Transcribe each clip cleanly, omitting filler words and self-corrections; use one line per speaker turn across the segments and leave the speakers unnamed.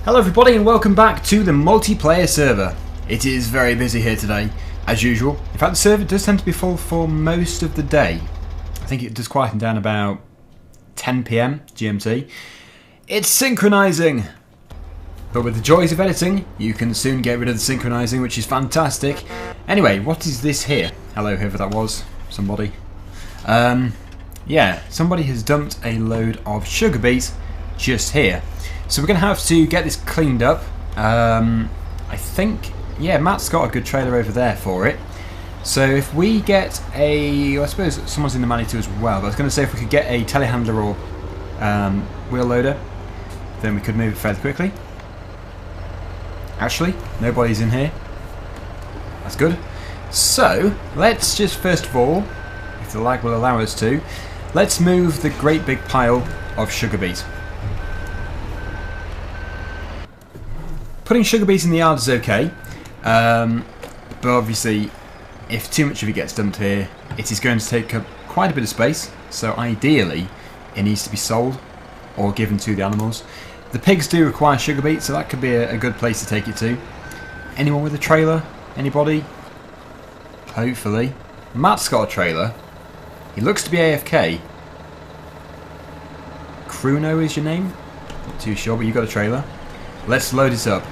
Hello everybody and welcome back to the multiplayer server. It is very busy here today, as usual. In fact, the server does tend to be full for most of the day. I think it does quieten down about 10 PM GMT. It's synchronizing! But with the joys of editing, you can soon get rid of the synchronizing, which is fantastic. Anyway, what is this here? Hello, whoever that was. Somebody. Yeah, somebody has dumped a load of SUGARBEET just here. So we're going to have to get this cleaned up. I think, yeah, Matt's got a good trailer over there for it. So if we get a, I suppose someone's in the Manitou as well, but I was going to say if we could get a telehandler or wheel loader, then we could move it fairly quickly. Actually, nobody's in here. That's good. So, let's just first of all, if the lag will allow us to, let's move the great big pile of SUGARBEET. Putting SUGARBEET in the yard is okay, but obviously if too much of it gets dumped here, it is going to take up quite a bit of space, so ideally it needs to be sold or given to the animals. The pigs do require SUGARBEET, so that could be a good place to take it to. Anyone with a trailer? Anybody? Hopefully. Matt's got a trailer. He looks to be AFK. Kruno is your name? Not too sure, but you got a trailer. Let's load it up.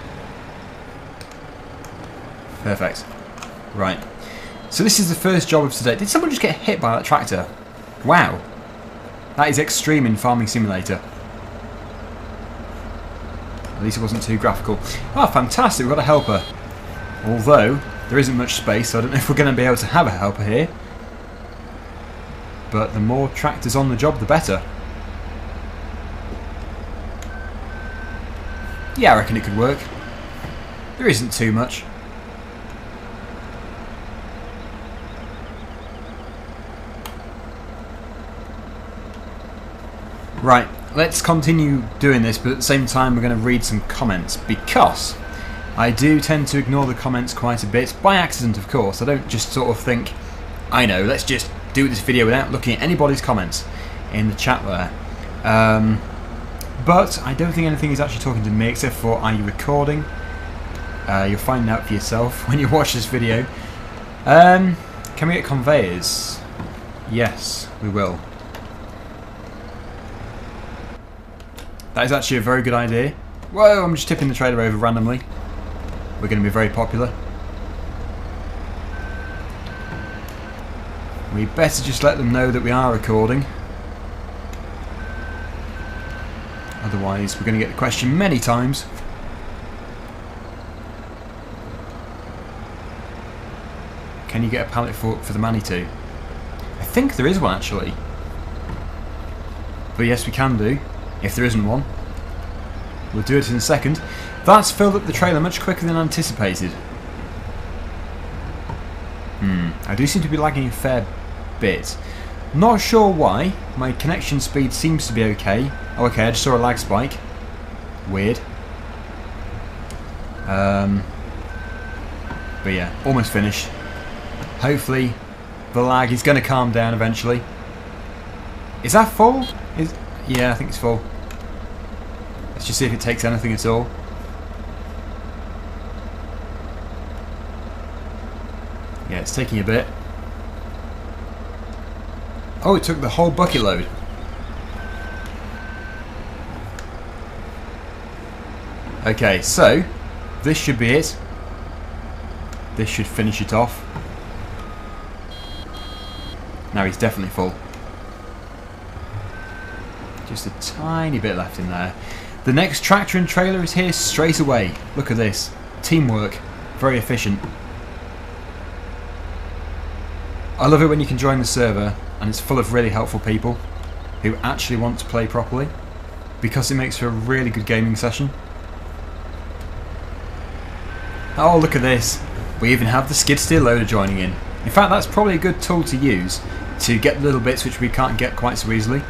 Perfect. Right. So this is the first job of today. Did someone just get hit by that tractor? Wow. That is extreme in Farming Simulator. At least it wasn't too graphical. Oh, fantastic. We've got a helper. Although, there isn't much space, so I don't know if we're going to be able to have a helper here. But the more tractors on the job, the better. Yeah, I reckon it could work. There isn't too much. Right, let's continue doing this, but at the same time we're going to read some comments, because I do tend to ignore the comments quite a bit, by accident of course. I don't just sort of think, I know, let's just do this video without looking at anybody's comments in the chat there. But I don't think anything is actually talking to me, except for, are you recording? You'll find out for yourself when you watch this video. Can we get conveyors? Yes, we will. That is actually a very good idea. Whoa, I'm just tipping the trailer over randomly. We're going to be very popular. We better just let them know that we are recording. Otherwise, we're going to get the question many times. Can you get a pallet for the Manitou? I think there is one actually. But yes, we can do. If there isn't one. We'll do it in a second. That's filled up the trailer much quicker than anticipated. I do seem to be lagging a fair bit. Not sure why. My connection speed seems to be okay. Oh, okay, I just saw a lag spike. Weird. But yeah, almost finished. Hopefully the lag is going to calm down eventually. Is that full? Yeah, I think it's full. Let's just see if it takes anything at all. Yeah, it's taking a bit. Oh, it took the whole bucket load. Okay, so this should be it. This should finish it off. Now he's definitely full. Just a tiny bit left in there. The next tractor and trailer is here straight away. Look at this. Teamwork. Very efficient. I love it when you can join the server and it's full of really helpful people who actually want to play properly, because it makes for a really good gaming session. Oh, look at this. We even have the skid steer loader joining in. In fact, that's probably a good tool to use to get the little bits which we can't get quite so easily.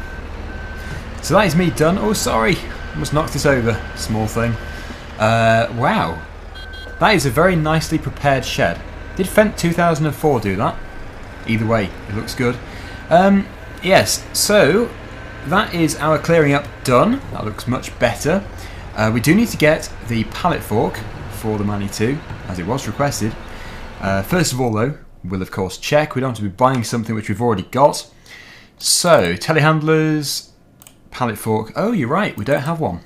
So that is me done. Oh, sorry. I must knock this over. Small thing. Wow. That is a very nicely prepared shed. Did Fent 2004 do that? Either way, it looks good. Yes, so that is our clearing up done. That looks much better. We do need to get the pallet fork for the Mani 2, as it was requested. First of all though, we'll of course check. We don't want to be buying something which we've already got. So, telehandlers, pallet fork. Oh, you're right, we don't have one.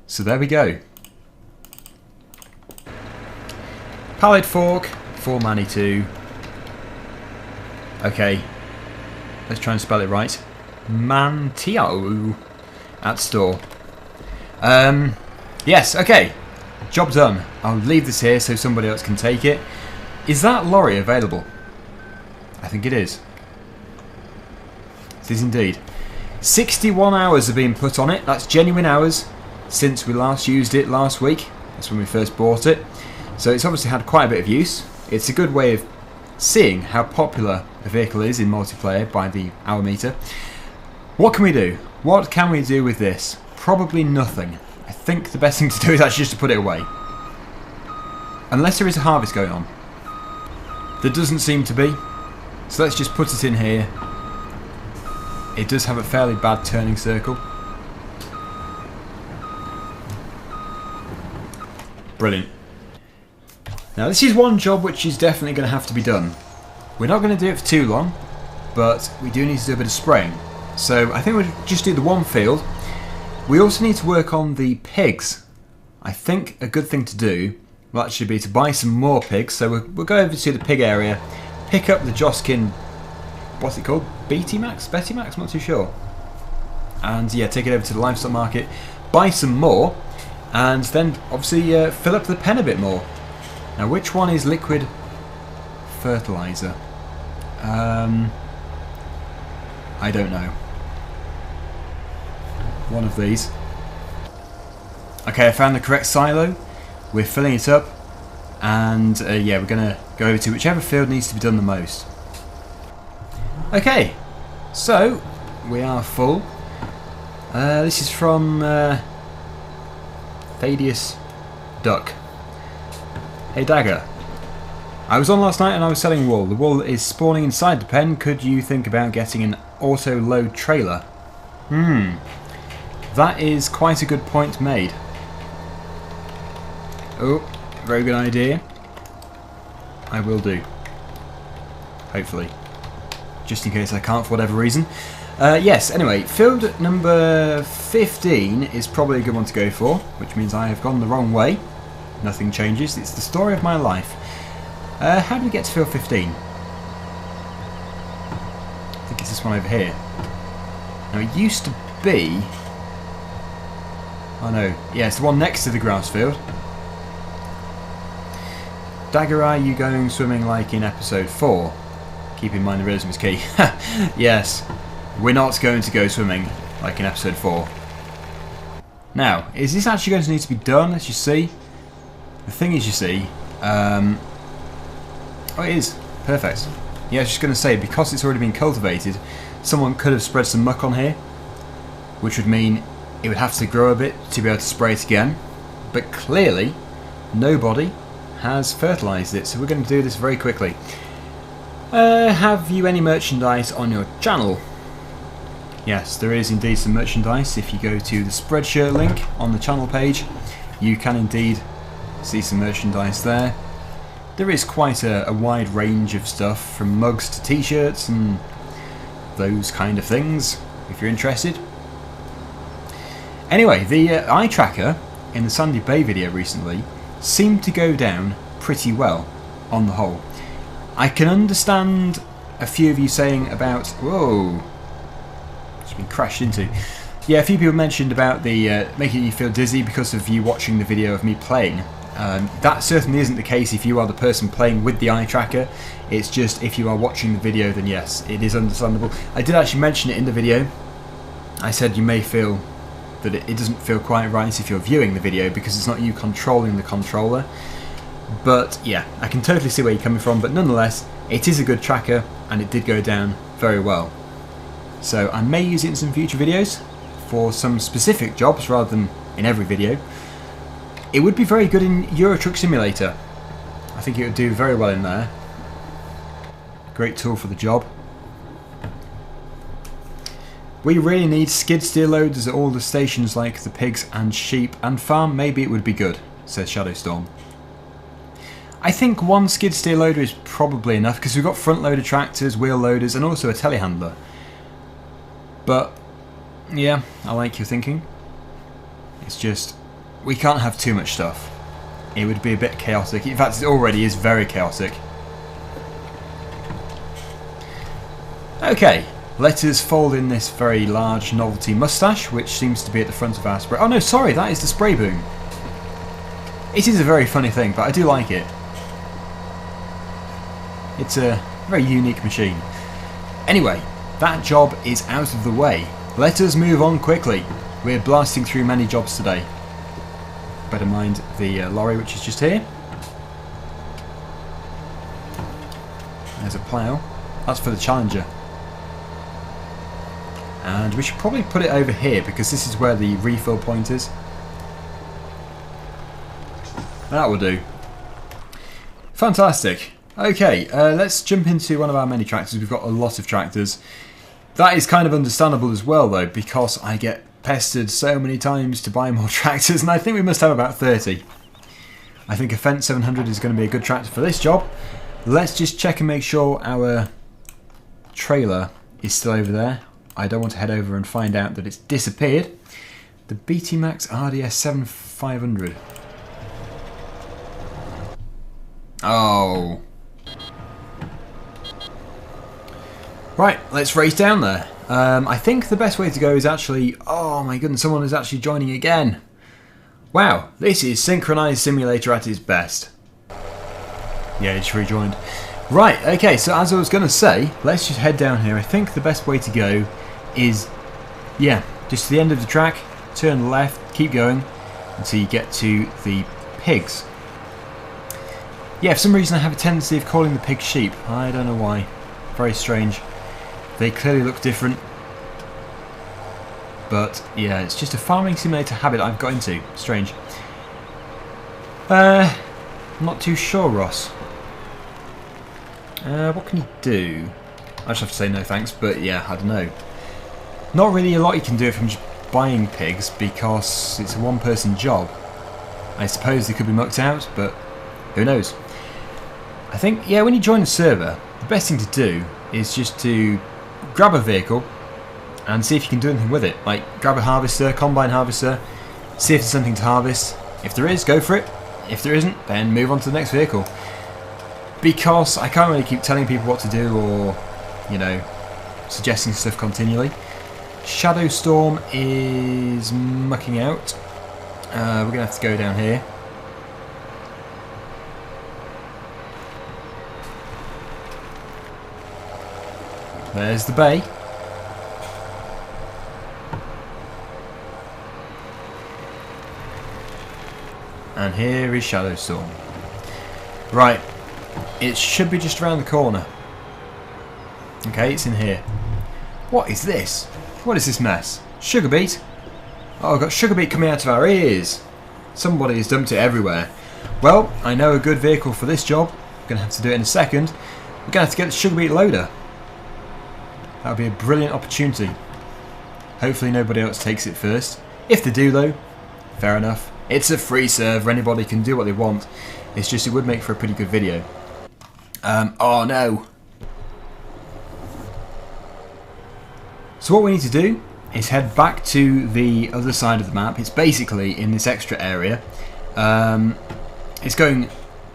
So there we go. Pallet fork for Mani 2. Okay, let's try and spell it right. Mantiao at store. Yes, okay. Job done. I'll leave this here so somebody else can take it. Is that lorry available? I think it is. It is indeed. 61 hours have been put on it. That's genuine hours since we last used it last week. That's when we first bought it. So it's obviously had quite a bit of use. It's a good way of seeing how popular a vehicle is in multiplayer by the hour meter. What can we do? What can we do with this? Probably nothing. I think the best thing to do is actually just to put it away. Unless there is a harvest going on. There doesn't seem to be. So let's just put it in here. It does have a fairly bad turning circle. Brilliant. Now this is one job which is definitely going to have to be done. We're not going to do it for too long, but we do need to do a bit of spraying. So I think we'll just do the one field. We also need to work on the pigs. I think a good thing to do will actually be to buy some more pigs. So we'll go over to the pig area, pick up the Joskin, what's it called? Betty Max? I'm not too sure. And yeah, take it over to the livestock market, buy some more, and then obviously fill up the pen a bit more. Now which one is liquid fertilizer? I don't know. One of these. Okay, I found the correct silo. We're filling it up, and yeah, we're gonna go over to whichever field needs to be done the most. Okay, so we are full. This is from Thaddeus Duck. Hey Dagger, I was on last night and I was selling wool. The wool is spawning inside the pen. Could you think about getting an auto load trailer? That is quite a good point made. Oh, very good idea. I will do. Hopefully. Just in case I can't for whatever reason. Yes, anyway, field number 15 is probably a good one to go for, which means I have gone the wrong way. Nothing changes. It's the story of my life. How do we get to field 15? I think it's this one over here. Now, it used to be... Oh no, yeah, it's the one next to the grass field. Dagger, are you going swimming like in episode 4? Keep in mind the realism is key. Yes, we're not going to go swimming like in episode 4. Now, is this actually going to need to be done, as you see? The thing is, you see... oh, it is. Perfect. Yeah, I was just going to say, because it's already been cultivated, someone could have spread some muck on here, which would mean it would have to grow a bit to be able to spray it again. But clearly, nobody has fertilised it, so we're going to do this very quickly. Have you any merchandise on your channel? Yes, there is indeed some merchandise. If you go to the Spreadshirt link on the channel page, you can indeed see some merchandise there. There is quite a wide range of stuff, from mugs to t-shirts and those kind of things, if you're interested. Anyway, the eye tracker in the Sandy Bay video recently seemed to go down pretty well on the whole. I can understand a few of you saying about... Whoa! It's been crashed into. Yeah, a few people mentioned about the making you feel dizzy because of you watching the video of me playing. That certainly isn't the case if you are the person playing with the eye tracker. It's just if you are watching the video, then yes, it is understandable. I did actually mention it in the video. I said you may feel that it doesn't feel quite right if you're viewing the video because it's not you controlling the controller. But yeah, I can totally see where you're coming from, but nonetheless, it is a good tracker and it did go down very well. So I may use it in some future videos for some specific jobs rather than in every video. It would be very good in Euro Truck Simulator. I think it would do very well in there. Great tool for the job. We really need skid steer loaders at all the stations like the pigs and sheep and farm. Maybe it would be good, says Shadowstorm. I think one skid steer loader is probably enough because we've got front loader tractors, wheel loaders and also a telehandler. But yeah, I like your thinking. It's just we can't have too much stuff. It would be a bit chaotic. In fact, it already is very chaotic. Okay, let us fold in this very large novelty mustache, which seems to be at the front of our spray. Oh no, sorry, that is the spray boom. It is a very funny thing, but I do like it. It's a very unique machine. Anyway, that job is out of the way. Let us move on quickly. We're blasting through many jobs today. Better mind the lorry which is just here. There's a plough. That's for the Challenger. And we should probably put it over here because this is where the refill point is. That will do. Fantastic. Okay, let's jump into one of our many tractors. We've got a lot of tractors. That is kind of understandable as well though, because I get pestered so many times to buy more tractors, and I think we must have about 30. I think a Fendt 700 is going to be a good tractor for this job. Let's just check and make sure our trailer is still over there. I don't want to head over and find out that it's disappeared. The BT Max RDS 7500. Oh. Right, let's race down there. I think the best way to go is actually... Oh my goodness, someone is actually joining again. Wow, this is Synchronized Simulator at its best. Yeah, it's rejoined. Right, okay, so as I was going to say, let's just head down here. I think the best way to go is, yeah, just to the end of the track, turn left, keep going until you get to the pigs. Yeah, for some reason I have a tendency of calling the pigs sheep. I don't know why. Very strange. They clearly look different. But yeah, it's just a farming simulator habit I've got into. Strange. I'm not too sure, Ross. What can you do? I just have to say no thanks, but yeah, I don't know. Not really a lot you can do from just buying pigs because it's a one-person job. I suppose they could be mucked out, but who knows. I think, yeah, when you join the server, the best thing to do is just to grab a vehicle and see if you can do anything with it. Like, grab a harvester, combine harvester, see if there's something to harvest. If there is, go for it. If there isn't, then move on to the next vehicle. Because I can't really keep telling people what to do or, you know, suggesting stuff continually. Shadowstorm is mucking out. We're going to have to go down here. There's the bay. And here is Shadowstorm. Right, it should be just around the corner. Okay, it's in here. What is this? What is this mess? SUGARBEET? Oh, I've got SUGARBEET coming out of our ears. Somebody has dumped it everywhere. Well, I know a good vehicle for this job. I'm going to have to do it in a second. We're going to have to get the SUGARBEET loader. That would be a brilliant opportunity. Hopefully nobody else takes it first. If they do though, fair enough. It's a free server, anybody can do what they want. It's just it would make for a pretty good video. Oh no. So what we need to do is head back to the other side of the map. It's basically in this extra area. It's going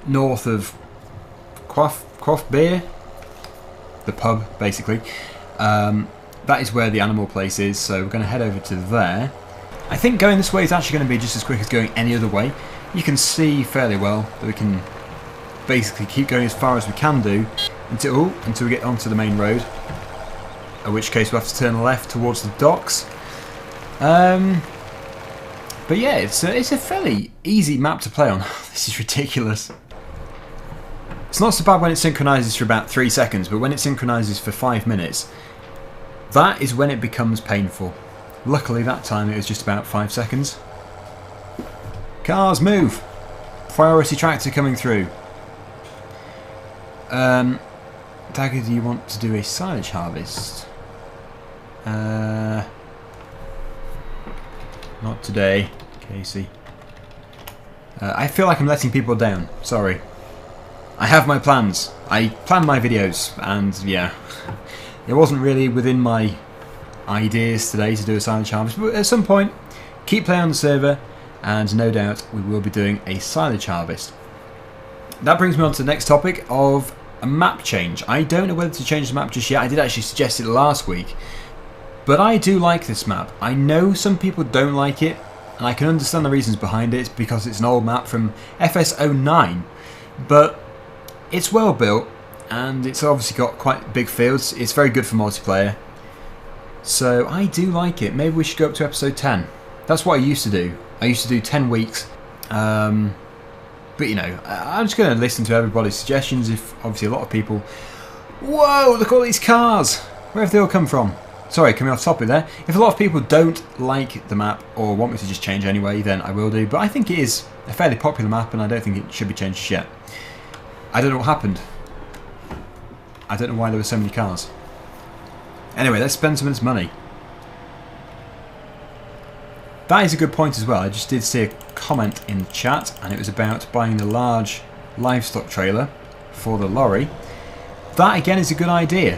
north of Quaff Beer, the pub basically. That is where the animal place is, so we're going to head over to there. I think going this way is actually going to be just as quick as going any other way. You can see fairly well that we can basically keep going as far as we can do until we get onto the main road. In which case we'll have to turn left towards the docks. But yeah, it's a fairly easy map to play on. This is ridiculous. It's not so bad when it synchronises for about 3 seconds, but when it synchronises for 5 minutes, that is when it becomes painful. Luckily that time it was just about 5 seconds. Cars move! Priority tractor coming through. Dagger, do you want to do a silage harvest? Not today, Casey. I feel like I'm letting people down. Sorry. I have my plans. I plan my videos, and yeah, it wasn't really within my ideas today to do a silage harvest, but at some point, keep playing on the server, and no doubt we will be doing a silage harvest. That brings me on to the next topic of a map change. I don't know whether to change the map just yet. I did actually suggest it last week, but I do like this map. I know some people don't like it, and I can understand the reasons behind it because it's an old map from FS09, but it's well built and it's obviously got quite big fields. It's very good for multiplayer, so I do like it. Maybe we should go up to episode 10. That's what I used to do. I used to do 10 weeks, but you know, I'm just going to listen to everybody's suggestions. If obviously a lot of people, whoa, look at all these cars, where have they all come from? Sorry, coming off topic there. If a lot of people don't like the map or want me to just change anyway, then I will do, but I think it is a fairly popular map and I don't think it should be changed yet. I don't know what happened. I don't know why there were so many cars. Anyway, let's spend some of this money. That is a good point as well. I just did see a comment in the chat, and it was about buying the large livestock trailer for the lorry. That again is a good idea.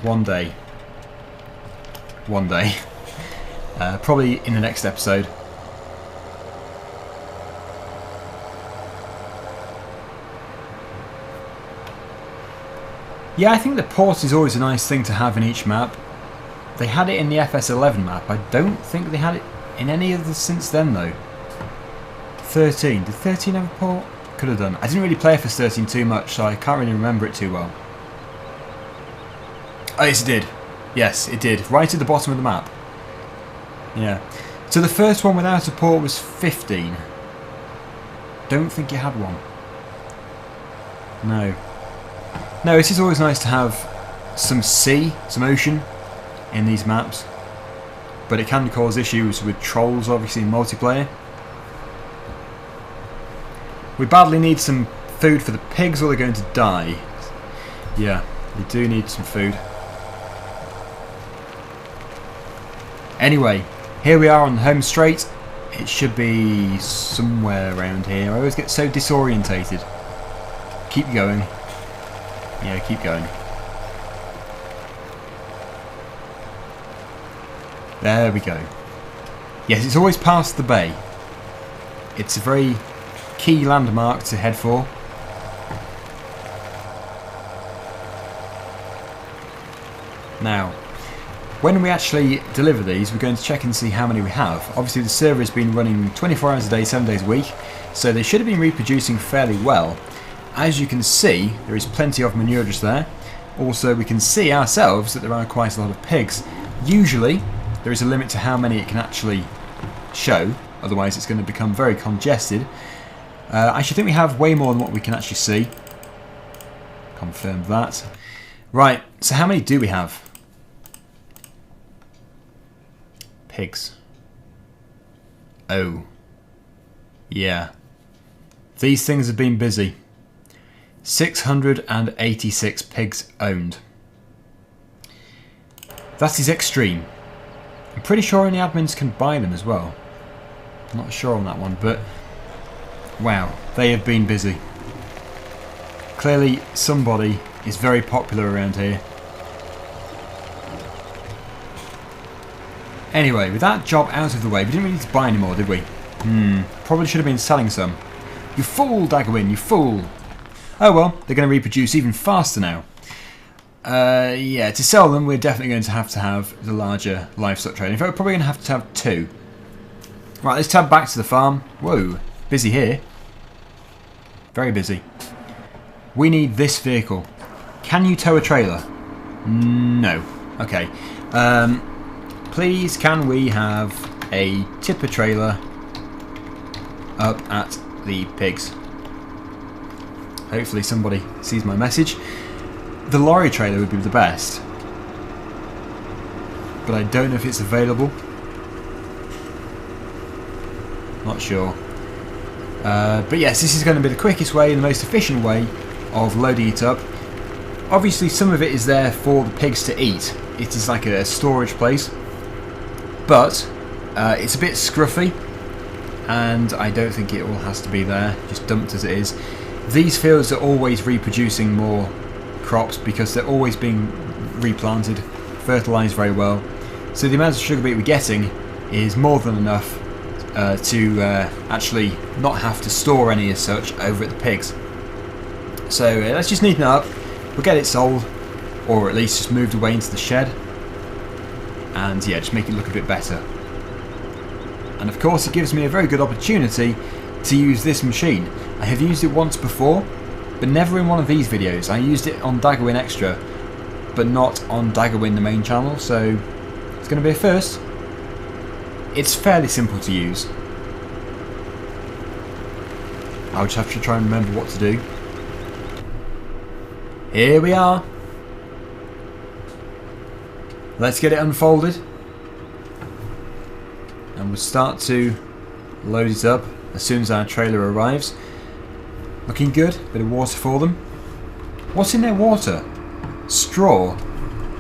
One day. One day. Probably in the next episode. Yeah, I think the port is always a nice thing to have in each map. They had it in the FS11 map. I don't think they had it in any of the since then though. 13. Did 13 have a port? Could have done. I didn't really play FS13 too much, so I can't really remember it too well. Oh yes it did. Yes it did. Right at the bottom of the map. Yeah. So the first one without a port was 15. Don't think it had one. No. No, it is always nice to have some sea, some ocean in these maps, but it can cause issues with trolls obviously in multiplayer. We badly need some food for the pigs or they're going to die. Yeah, we do need some food. Anyway, here we are on the home straight. It should be somewhere around here. I always get so disorientated. Keep going. Yeah, keep going. There we go. Yes, it's always past the bay. It's a very key landmark to head for. Now, when we actually deliver these, we're going to check and see how many we have. Obviously the server has been running 24 hours a day, 7 days a week, so they should have been reproducing fairly well. As you can see, there is plenty of manure just there. Also, we can see ourselves that there are quite a lot of pigs. Usually, there is a limit to how many it can actually show, otherwise it's going to become very congested. I should think we have way more than what we can actually see. Confirm that. Right, so how many do we have? Pigs. Oh. Yeah. These things have been busy. 686 pigs owned. That is extreme. I'm pretty sure only admins can buy them as well. I'm not sure on that one, but wow, they have been busy. Clearly somebody is very popular around here. Anyway, with that job out of the way, we didn't really need to buy any more, did we? Probably should have been selling some. You fool, Daggerwin, you fool! Oh well, they're going to reproduce even faster now. Yeah, to sell them, we're definitely going to have the larger livestock trailer. In fact, we're probably going to have 2. Right, let's tab back to the farm. Whoa, busy here. Very busy. We need this vehicle. Can you tow a trailer? No. Okay. Please, can we have a tipper trailer up at the pigs? Hopefully somebody sees my message. The lorry trailer would be the best, but I don't know if it's available. Not sure. But yes, this is going to be the quickest way and the most efficient way of loading it up. Obviously some of it is there for the pigs to eat. It is like a storage place, but it's a bit scruffy, and I don't think it all has to be there, just dumped as it is. These fields are always reproducing more crops because they're always being replanted, fertilised very well. So the amount of sugar beet we're getting is more than enough to actually not have to store any as such over at the pigs. So let's just neaten it up. We'll get it sold, or at least just moved away into the shed, and yeah, just make it look a bit better. And of course it gives me a very good opportunity to use this machine. I have used it once before, but never in one of these videos. I used it on Daggerwin Extra, but not on Daggerwin the main channel, so it's going to be a first. It's fairly simple to use. I'll just have to try and remember what to do. Here we are. Let's get it unfolded, and we'll start to load it up as soon as our trailer arrives. Looking good. Bit of water for them. What's in their water? Straw.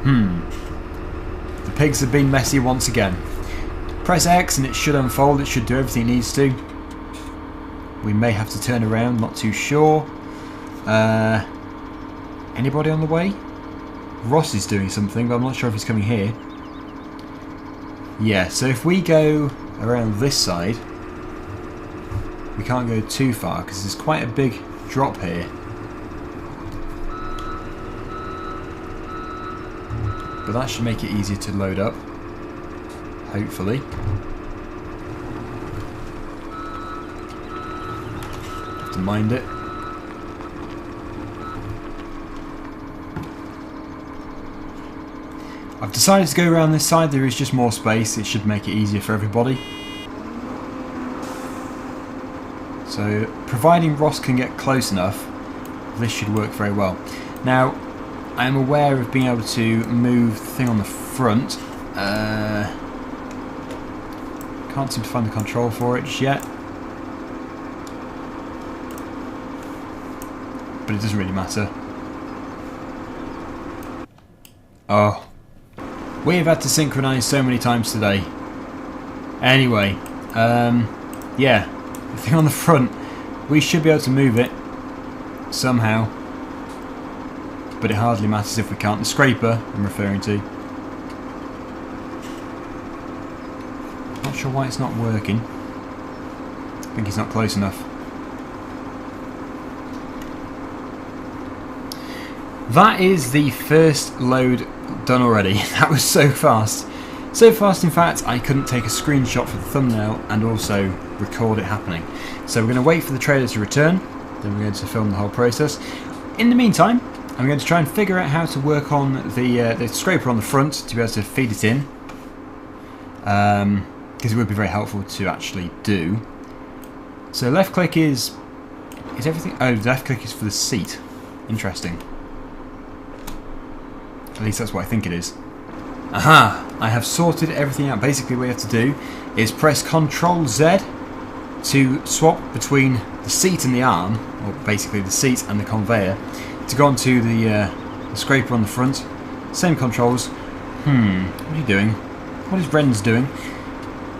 The pigs have been messy once again. Press X and it should unfold. It should do everything it needs to. We may have to turn around, not too sure. Anybody on the way? Ross is doing something, but I'm not sure if he's coming here. Yeah, so if we go around this side, we can't go too far because there's quite a big drop here. But that should make it easier to load up, hopefully. Have to mind it. I've decided to go around this side. There is just more space. It should make it easier for everybody. So, providing Ross can get close enough, this should work very well. Now, I am aware of being able to move the thing on the front. Can't seem to find the control for it just yet. But it doesn't really matter. Oh. We've had to synchronise so many times today. Anyway, yeah, the thing on the front, we should be able to move it somehow, but it hardly matters if we can't. The scraper I'm referring to. Not sure why it's not working. I think it's not close enough. That is the first load done already. That was so fast. So fast, in fact, I couldn't take a screenshot for the thumbnail and also record it happening. So we're going to wait for the trailer to return, then we're going to film the whole process. In the meantime, I'm going to try and figure out how to work on the scraper on the front to be able to feed it in. Because it would be very helpful to actually do. So left click is everything. Oh, left click is for the seat. Interesting. At least that's what I think it is. Aha! I have sorted everything out. Basically what you have to do is press Ctrl Z to swap between the seat and the arm, or basically the seat and the conveyor, to go onto the scraper on the front. Same controls. What are you doing? What is Ren's doing?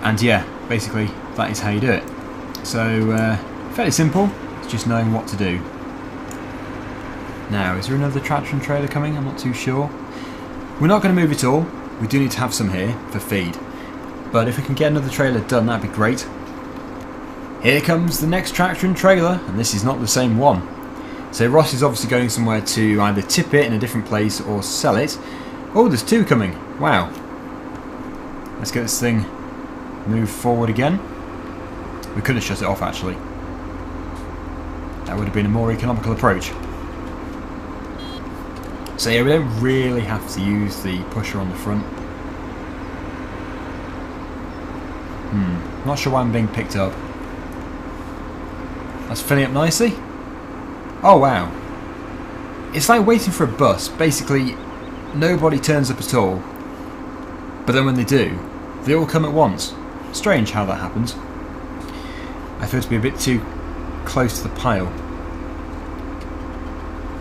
And yeah, basically that is how you do it. So fairly simple. It's just knowing what to do. Now, is there another tractor and trailer coming? I'm not too sure. We're not going to move it all. We do need to have some here for feed. But if we can get another trailer done, that'd be great. Here comes the next tractor and trailer, and this is not the same one. So Ross is obviously going somewhere to either tip it in a different place or sell it. Oh, there's two coming. Wow. Let's get this thing moved forward again. We could have shut it off, actually. That would have been a more economical approach. So yeah, we don't really have to use the pusher on the front. Not sure why I'm being picked up. That's filling up nicely. Oh wow. It's like waiting for a bus. Basically, nobody turns up at all. But then when they do, they all come at once. Strange how that happens. I feel to be a bit too close to the pile.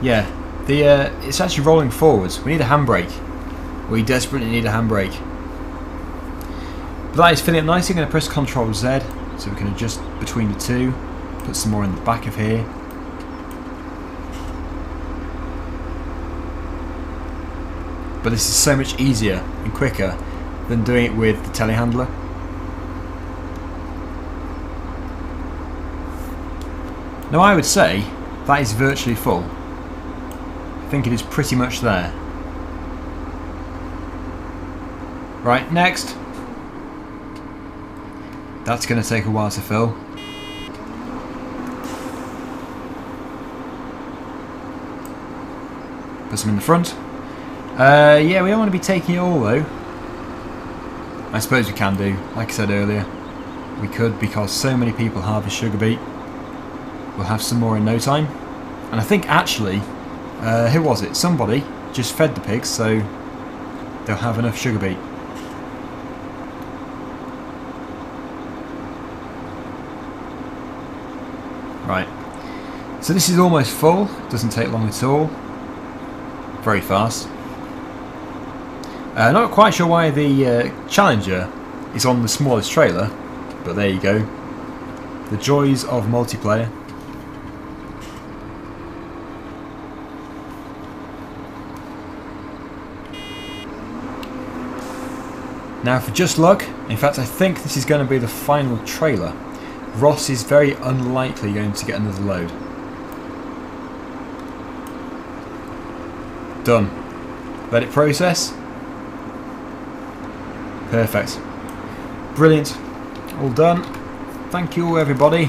Yeah. It's actually rolling forwards. We need a handbrake. We desperately need a handbrake. But that is filling up nicely. I'm going to press Ctrl Z so we can adjust between the two. Put some more in the back of here. But this is so much easier and quicker than doing it with the telehandler. Now I would say that is virtually full. I think it is pretty much there. Right, next. That's going to take a while to fill. Put some in the front. Yeah, we don't want to be taking it all though. I suppose we can do. Like I said earlier, we could, because so many people harvest sugar beet. We'll have some more in no time. And I think actually, who was it? Somebody just fed the pigs, so they'll have enough sugar beet. Right. So this is almost full. Doesn't take long at all. Very fast. Not quite sure why the Challenger is on the smallest trailer, but there you go. The joys of multiplayer. Now for just luck, in fact I think this is going to be the final trailer. Ross is very unlikely going to get another load. Done. Let it process. Perfect. Brilliant. All done. Thank you everybody.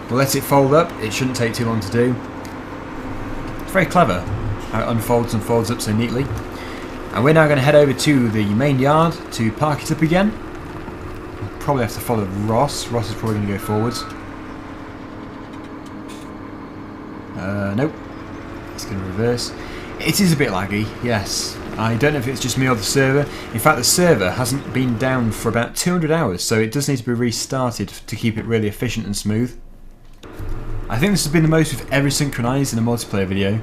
We'll let it fold up. It shouldn't take too long to do. It's very clever how it unfolds and folds up so neatly. And we're now going to head over to the main yard to park it up again. We'll probably have to follow Ross. Ross is probably going to go forwards. Nope. It's going to reverse. It is a bit laggy, yes. I don't know if it's just me or the server. In fact, the server hasn't been down for about 200 hours, so it does need to be restarted to keep it really efficient and smooth. I think this has been the most we've ever synchronised in a multiplayer video.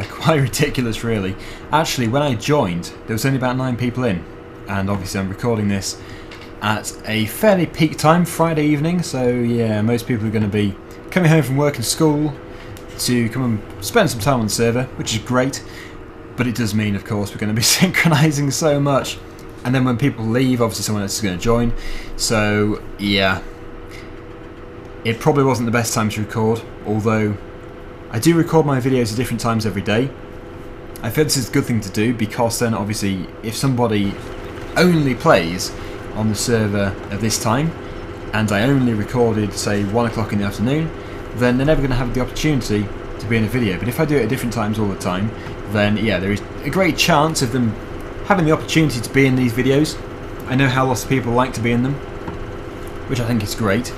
Quite ridiculous, really. Actually, when I joined, there was only about 9 people in, and obviously I'm recording this at a fairly peak time, Friday evening, so yeah, most people are going to be coming home from work and school to come and spend some time on the server, which is great, but it does mean, of course, we're going to be synchronising so much, and then when people leave, obviously someone else is going to join, so yeah, it probably wasn't the best time to record, although I do record my videos at different times every day. I feel this is a good thing to do, because then obviously if somebody only plays on the server at this time and I only recorded say 1 o'clock in the afternoon, then they're never going to have the opportunity to be in a video. But if I do it at different times all the time, then yeah, there is a great chance of them having the opportunity to be in these videos. I know how lots of people like to be in them, which I think is great.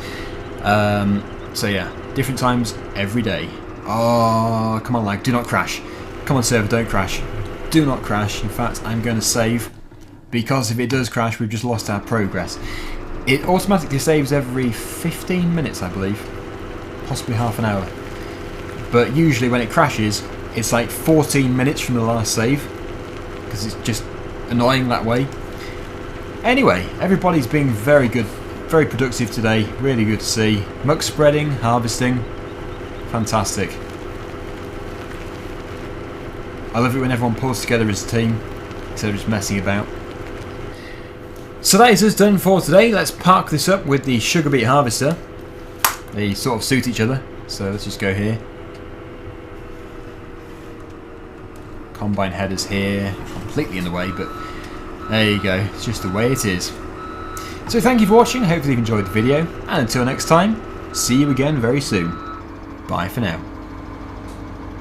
So yeah, different times every day. Oh, come on lag, do not crash. Come on server, don't crash. Do not crash. In fact, I'm going to save, because if it does crash, we've just lost our progress. It automatically saves every 15 minutes, I believe. Possibly half an hour. But usually when it crashes, it's like 14 minutes from the last save, because it's just annoying that way. Anyway, everybody's being very good, very productive today. Really good to see. Muck spreading, harvesting. Fantastic. I love it when everyone pulls together as a team instead of just messing about. So that is us done for today. Let's park this up with the sugar beet harvester. They sort of suit each other, so let's just go here. Combine headers here, completely in the way, but there you go. It's just the way it is. So thank you for watching. Hopefully you've enjoyed the video, and until next time, see you again very soon. Bye for now.